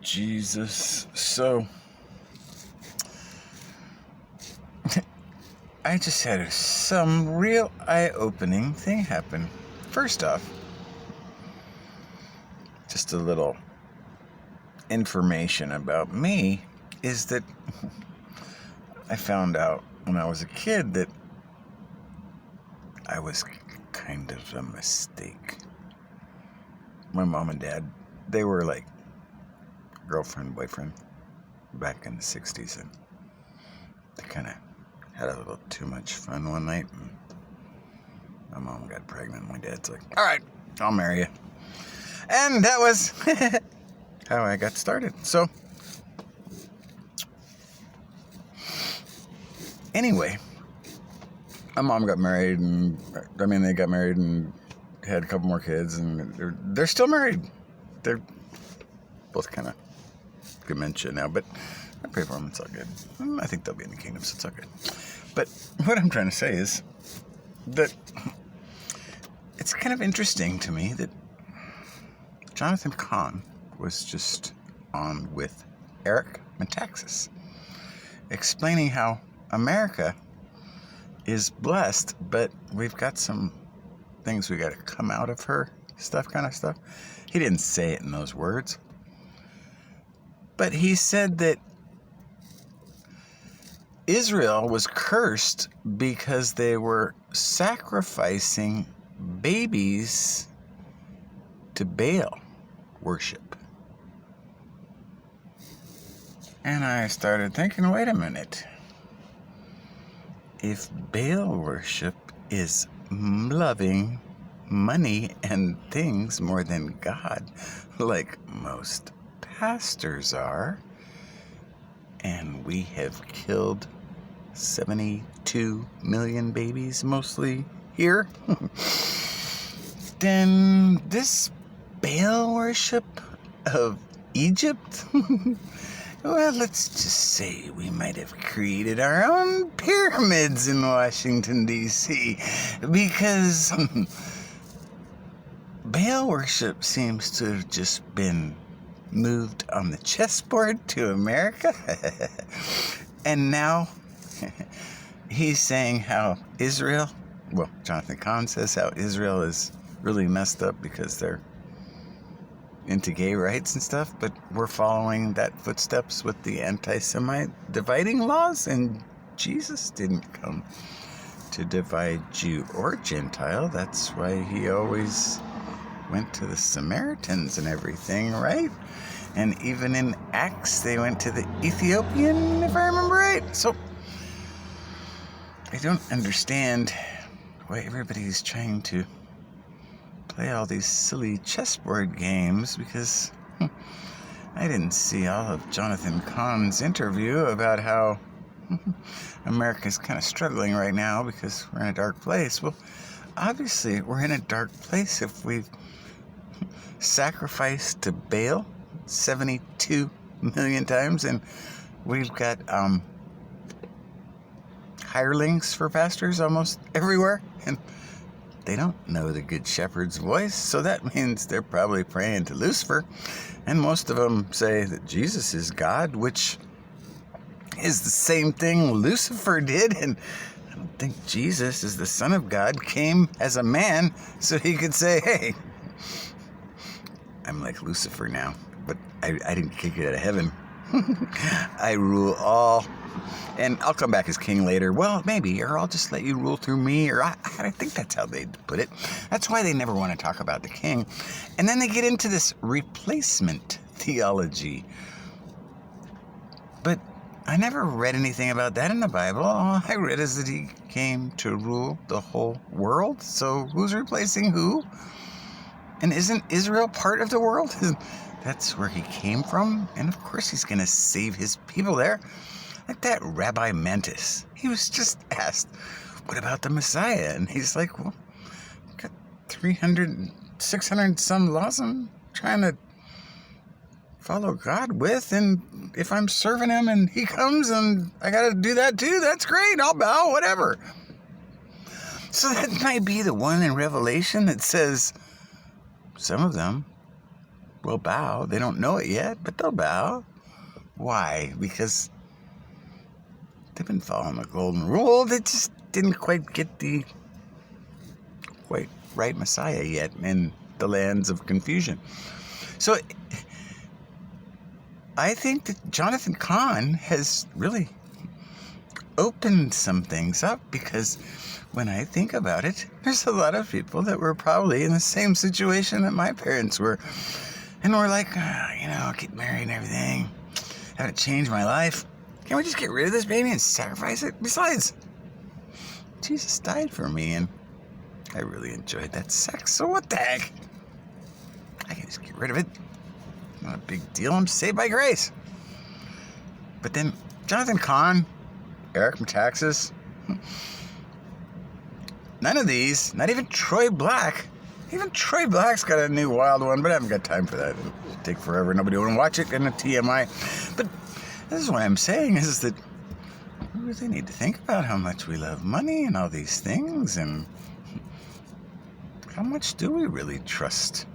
Jesus. So, I just had some real eye-opening thing happen. First off, just a little information about me is that I found out when I was a kid that I was kind of a mistake. My mom and dad, they were like girlfriend, boyfriend back in the 60s, and they kind of had a little too much fun one night, and my mom got pregnant. My dad's like, all right, I'll marry you. And that was how I got started. So, anyway, my mom got married, and they got married and had a couple more kids, and they're still married. They're both kind of dementia now, but I pray for them. It's all good. I think they'll be in the kingdom, so it's all good. But what I'm trying to say is that it's kind of interesting to me that Jonathan Cahn was just on with Eric Metaxas, explaining how America is blessed, but we've got some things we got to come out of her kind of stuff. He didn't say it in those words, but he said that Israel was cursed because they were sacrificing babies to Baal worship. And I started thinking, wait a minute. If Baal worship is loving money and things more than God, like most pastors are, and we have killed 72 million babies, mostly here, then this Baal worship of Egypt, well, let's just say we might have created our own pyramids in Washington, D.C., because Baal worship seems to have just been moved on the chessboard to America. And now he's saying how Israel, well, Jonathan Cahn says how Israel is really messed up because they're into gay rights and stuff, but we're following that footsteps with the anti-Semite dividing laws, and Jesus didn't come to divide Jew or Gentile. That's why he always went to the Samaritans and everything, right? And even in Acts, they went to the Ethiopian, if I remember right. So, I don't understand why everybody's trying to play all these silly chessboard games, because I didn't see all of Jonathan Cahn's interview about how America's kind of struggling right now because we're in a dark place. Well, obviously, we're in a dark place if we've sacrificed to Baal 72 million times, and we've got hirelings for pastors almost everywhere, and they don't know the Good Shepherd's voice, so that means they're probably praying to Lucifer, and most of them say that Jesus is God, which is the same thing Lucifer did, and I don't think Jesus, as the Son of God, came as a man so he could say, hey, I'm like Lucifer now, but I didn't kick it out of heaven. I rule all, and I'll come back as king later. Well, maybe, or I'll just let you rule through me, or I think that's how they'd put it. That's why they never want to talk about the king. And then they get into this replacement theology. But I never read anything about that in the Bible. All I read is that he came to rule the whole world. So who's replacing who? And isn't Israel part of the world? That's where he came from. And of course he's going to save his people there. Like that Rabbi Mantis. He was just asked, what about the Messiah? And he's like, well, I've got 300, 600 some laws I'm trying to follow God with. And if I'm serving him and he comes and I got to do that too, that's great. I'll bow, whatever. So that might be the one in Revelation that says some of them will bow. They don't know it yet, but they'll bow. Why? Because they've been following the golden rule. They just didn't quite get the quite right Messiah yet in the lands of confusion. So I think that Jonathan Cahn has really opened some things up, because when I think about it, there's a lot of people that were probably in the same situation that my parents were. And we're like, get married and everything. I have to change my life. Can't we just get rid of this baby and sacrifice it? Besides, Jesus died for me, and I really enjoyed that sex, so what the heck? I can just get rid of it. Not a big deal. I'm saved by grace. But then Jonathan Cahn, Eric Metaxas, none of these, not even Troy Black. Even Troy Black's got a new wild one, but I haven't got time for that. It'll take forever. Nobody will watch it, and a TMI. But this is what I'm saying, is that we really need to think about how much we love money and all these things, and how much do we really trust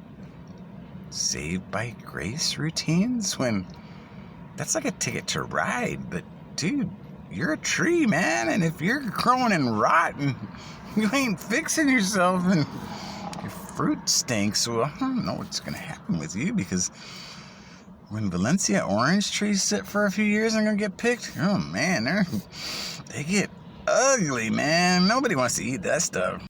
saved by grace routines, when that's like a ticket to ride. But dude, you're a tree, man, and if you're growing and rotting, you ain't fixing yourself, and your fruit stinks. Well, I don't know what's gonna happen with you, because when Valencia orange trees sit for a few years and gonna get picked, oh man, they get ugly, man. Nobody wants to eat that stuff.